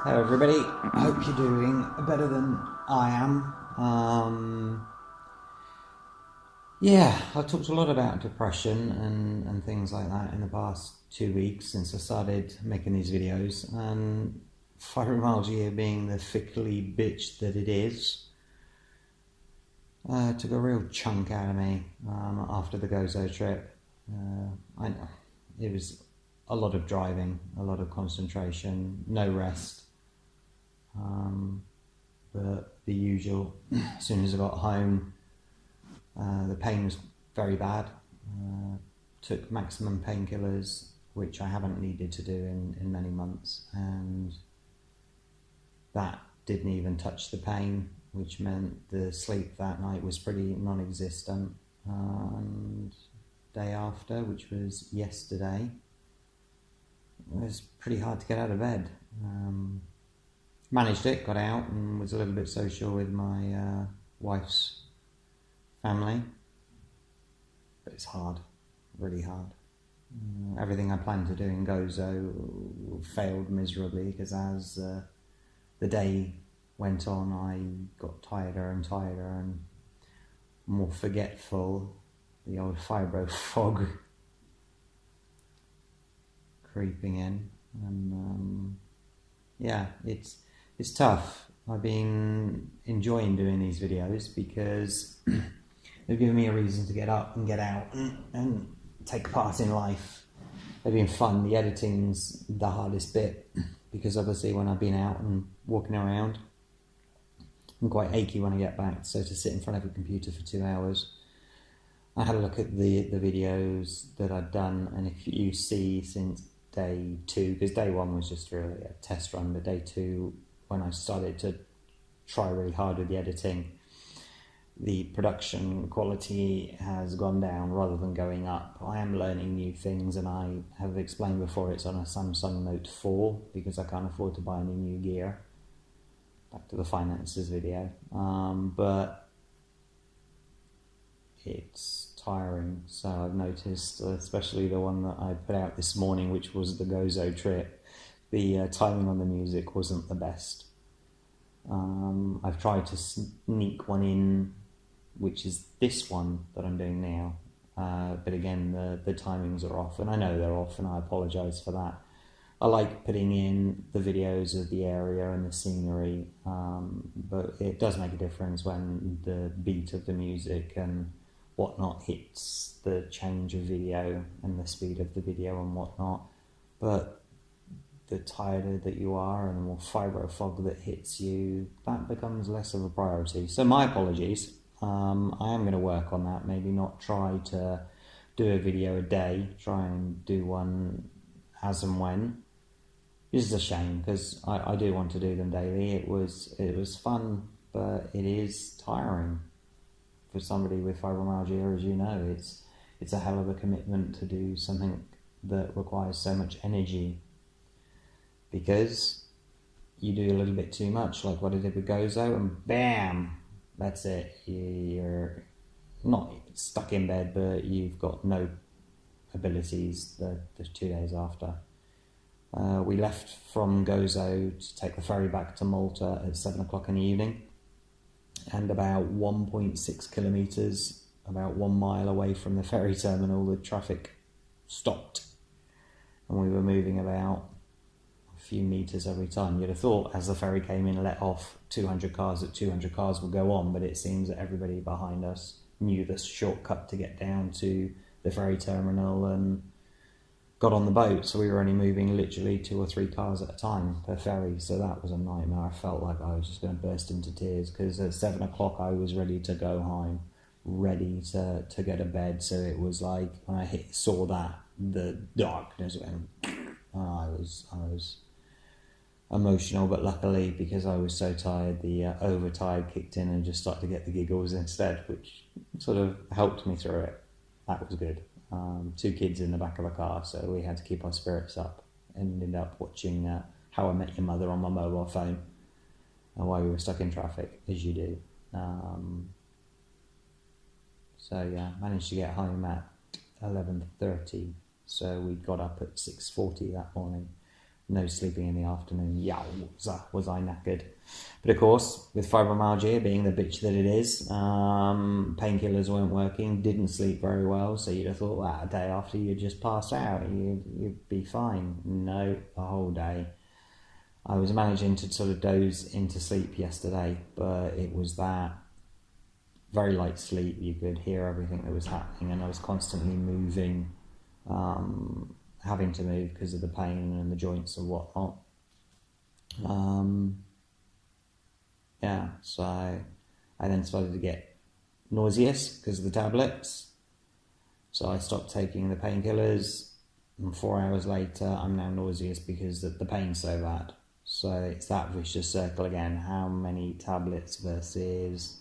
Hello everybody, I hope you're doing better than I am. Yeah, I've talked a lot about depression and things like that in the past 2 weeks since I started making these videos, and fibromyalgia being the fickly bitch that it is, took a real chunk out of me after the Gozo trip. I know it was a lot of driving, a lot of concentration, no rest. But the usual, as soon as I got home, the pain was very bad. Took maximum painkillers, which I haven't needed to do in many months, and that didn't even touch the pain, which meant the sleep that night was pretty non-existent. And day after, which was yesterday, it was pretty hard to get out of bed. Managed it, got out, and was a little bit social with my wife's family, but it's hard, really hard. Everything I planned to do in Gozo failed miserably, because as the day went on, I got tireder and tireder and more forgetful. The old fibro fog creeping in, and yeah, it's tough. I've been enjoying doing these videos because they've given me a reason to get up and get out and take part in life. They've been fun. The editing's the hardest bit, because obviously when I've been out and walking around, I'm quite achy when I get back, so to sit in front of a computer for 2 hours. I had a look at the videos that I'd done, and if you see since day 2, because day 1 was just really a test run, but day 2, when I started to try really hard with the editing, the production quality has gone down rather than going up. I am learning new things, and I have explained before it's on a Samsung Note 4 because I can't afford to buy any new gear. Back to the finances video. But it's tiring, so I've noticed, especially the one that I put out this morning, which was the Gozo trip, the timing on the music wasn't the best. I've tried to sneak one in, which is this one that I'm doing now, but again the timings are off, and I know they're off, and I apologise for that. I like putting in the videos of the area and the scenery, but it does make a difference when the beat of the music and whatnot hits the change of video and the speed of the video and whatnot. But the tireder that you are and the more fibro fog that hits you, that becomes less of a priority. So my apologies. I am going to work on that. Maybe not try to do a video a day, try and do one as and when. This is a shame, because I do want to do them daily. It was fun, but it is tiring. For somebody with fibromyalgia, as you know, it's a hell of a commitment to do something that requires so much energy, because you do a little bit too much, like what I did with Gozo, and bam, that's it. You're not stuck in bed, but you've got no abilities the 2 days after. We left from Gozo to take the ferry back to Malta at 7 o'clock in the evening, and about 1.6 kilometres, about 1 mile away from the ferry terminal, the traffic stopped, and we were moving about a few metres every time. You'd have thought as the ferry came in, let off 200 cars, that 200 cars would go on, but it seems that everybody behind us knew the shortcut to get down to the ferry terminal and got on the boat, so we were only moving literally 2 or 3 cars at a time per ferry, so that was a nightmare. I felt like I was just going to burst into tears, because at 7 o'clock I was ready to go home, ready to go to bed. So it was like when I saw that, the darkness went, I was emotional, but luckily, because I was so tired, the overtired kicked in and just started to get the giggles instead, which sort of helped me through it. That was good. 2 kids in the back of a car, so we had to keep our spirits up, and ended up watching How I Met Your Mother on my mobile phone while we were stuck in traffic, as you do. So yeah, managed to get home at 11:30, so we got up at 6:40 that morning, no sleeping in the afternoon. Yeah, was I knackered. But of course, with fibromyalgia being the bitch that it is, painkillers weren't working, didn't sleep very well, so you'd have thought that a day after you'd just pass out, you'd be fine. No, the whole day. I was managing to sort of doze into sleep yesterday, but it was that very light sleep. You could hear everything that was happening, and I was constantly moving, having to move because of the pain and the joints and whatnot. Yeah, so I then started to get nauseous because of the tablets. So I stopped taking the painkillers, and 4 hours later I'm now nauseous because the pain's so bad. So it's that vicious circle again. How many tablets versus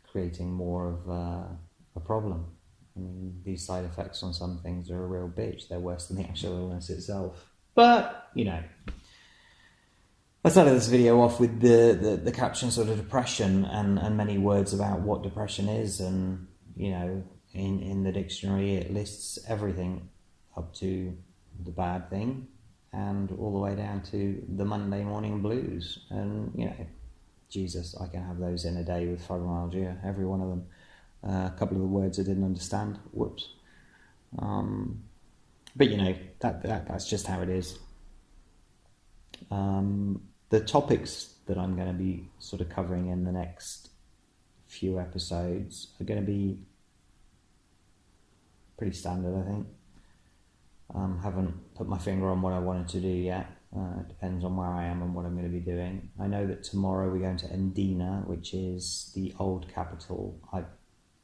creating more of a problem? I mean, these side effects on some things are a real bitch. They're worse than the actual illness itself. But, you know, I started this video off with the caption sort of depression and many words about what depression is. And, you know, in the dictionary it lists everything up to the bad thing and all the way down to the Monday morning blues. And, you know, Jesus, I can have those in a day with fibromyalgia, every one of them. A couple of the words I didn't understand, whoops. But, you know, that's just how it is. The topics that I'm going to be sort of covering in the next few episodes are going to be pretty standard, I think. Haven't put my finger on what I wanted to do yet. It depends on where I am and what I'm going to be doing. I know that tomorrow we're going to Endina, which is the old capital.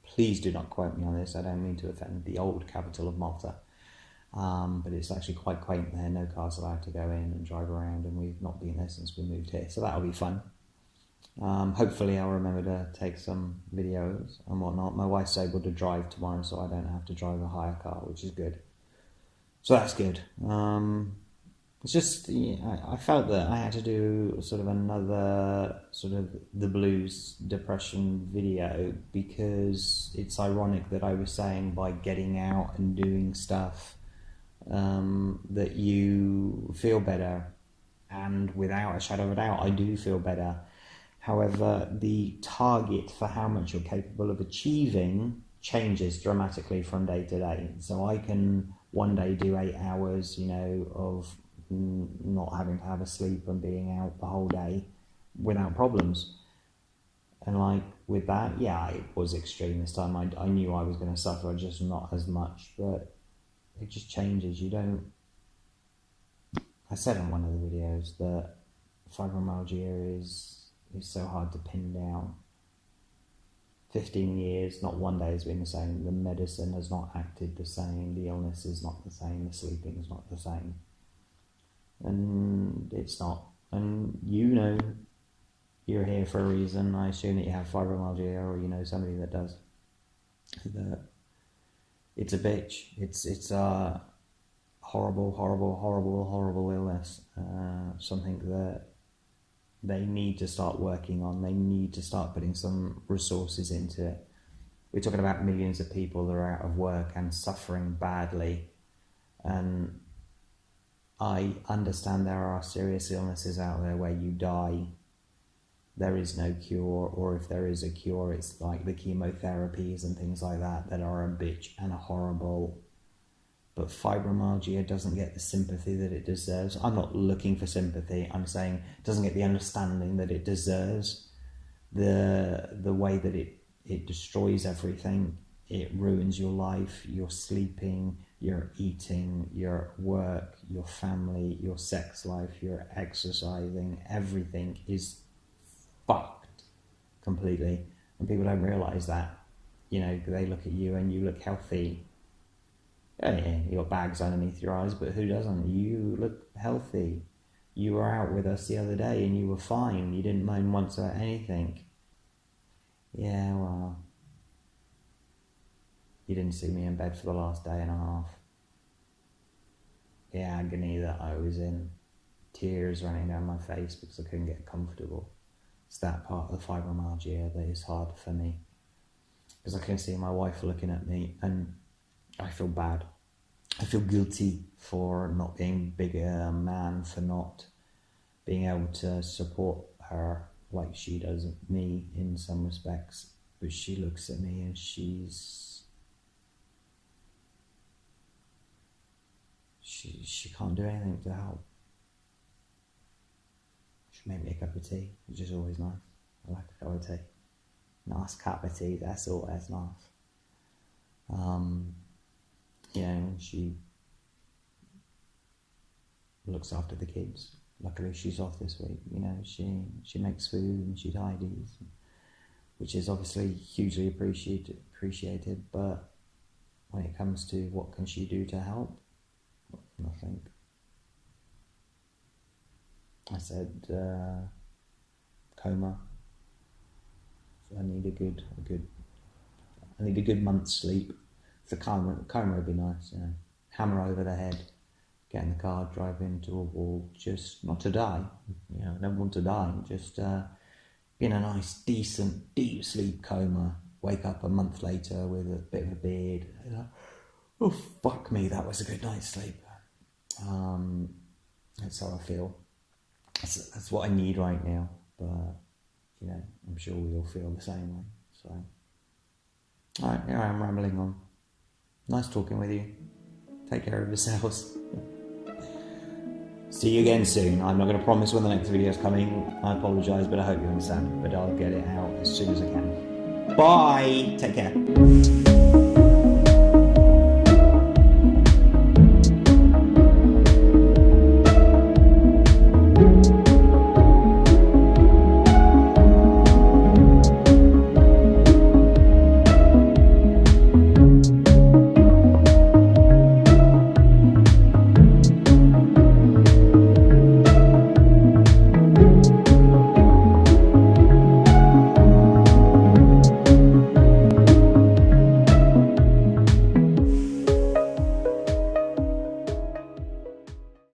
Please do not quote me on this. I don't mean to offend. The old capital of Malta. But it's actually quite quaint there. No cars allowed to go in and drive around, and we've not been there since we moved here. So that'll be fun. Hopefully I'll remember to take some videos and whatnot. My wife's able to drive tomorrow, so I don't have to drive a hire car, which is good. So that's good. It's just, I felt that I had to do sort of another sort of the blues depression video, because it's ironic that I was saying by getting out and doing stuff that you feel better, and without a shadow of a doubt I do feel better. However, the target for how much you're capable of achieving changes dramatically from day to day. So I can one day do 8 hours, you know, of not having to have a sleep and being out the whole day without problems. And like with that, yeah, it was extreme this time. I knew I was going to suffer, just not as much, but it just changes. You don't... I said in one of the videos that fibromyalgia is so hard to pin down. 15 years, not one day has been the same. The medicine has not acted the same. The illness is not the same. The sleeping is not the same. And it's not. And you know, you're here for a reason. I assume that you have fibromyalgia, or you know somebody that does. That it's a bitch. It's a horrible, horrible, horrible, horrible illness. Something that they need to start working on. They need to start putting some resources into it. We're talking about millions of people that are out of work and suffering badly. And I understand there are serious illnesses out there where you die. There is no cure, or if there is a cure, it's like the chemotherapies and things like that are a bitch and a horrible. But fibromyalgia doesn't get the sympathy that it deserves. I'm not looking for sympathy. I'm saying it doesn't get the understanding that it deserves. The way that it destroys everything. It ruins your life, your sleeping, your eating, your work, your family, your sex life, your exercising. Everything is fucked completely. And people don't realise that. You know, they look at you and you look healthy. Yeah, you got bags underneath your eyes, but who doesn't? You look healthy. You were out with us the other day and you were fine. You didn't moan once about anything. Yeah, well, you didn't see me in bed for the last day and a half. The agony that I was in. Tears running down my face because I couldn't get comfortable. It's that part of the fibromyalgia that is hard for me. Because I can see my wife looking at me and I feel bad. I feel guilty for not being bigger a man, for not being able to support her like she does me in some respects. But she looks at me and she can't do anything to help. She made me a cup of tea, which is always nice. I like a cup of tea. Nice cup of tea, that's always nice. You know, she looks after the kids. Luckily she's off this week. You know, she makes food and she tidies, which is obviously hugely appreciated, but when it comes to what can she do to help, nothing. I said coma. So I need a good month's sleep. The coma would be nice, you know. Hammer over the head, get in the car, drive into a wall, just not to die. You know, I never want to die, just be in a nice, decent, deep sleep coma, wake up a month later with a bit of a beard. You know, oh fuck me, that was a good night's sleep. That's how I feel. That's what I need right now, but you know, I'm sure we all feel the same way. So, alright, here I am rambling on. Nice talking with you. Take care of yourselves. See you again soon. I'm not going to promise when the next video is coming. I apologise, but I hope you understand. But I'll get it out as soon as I can. Bye! Take care.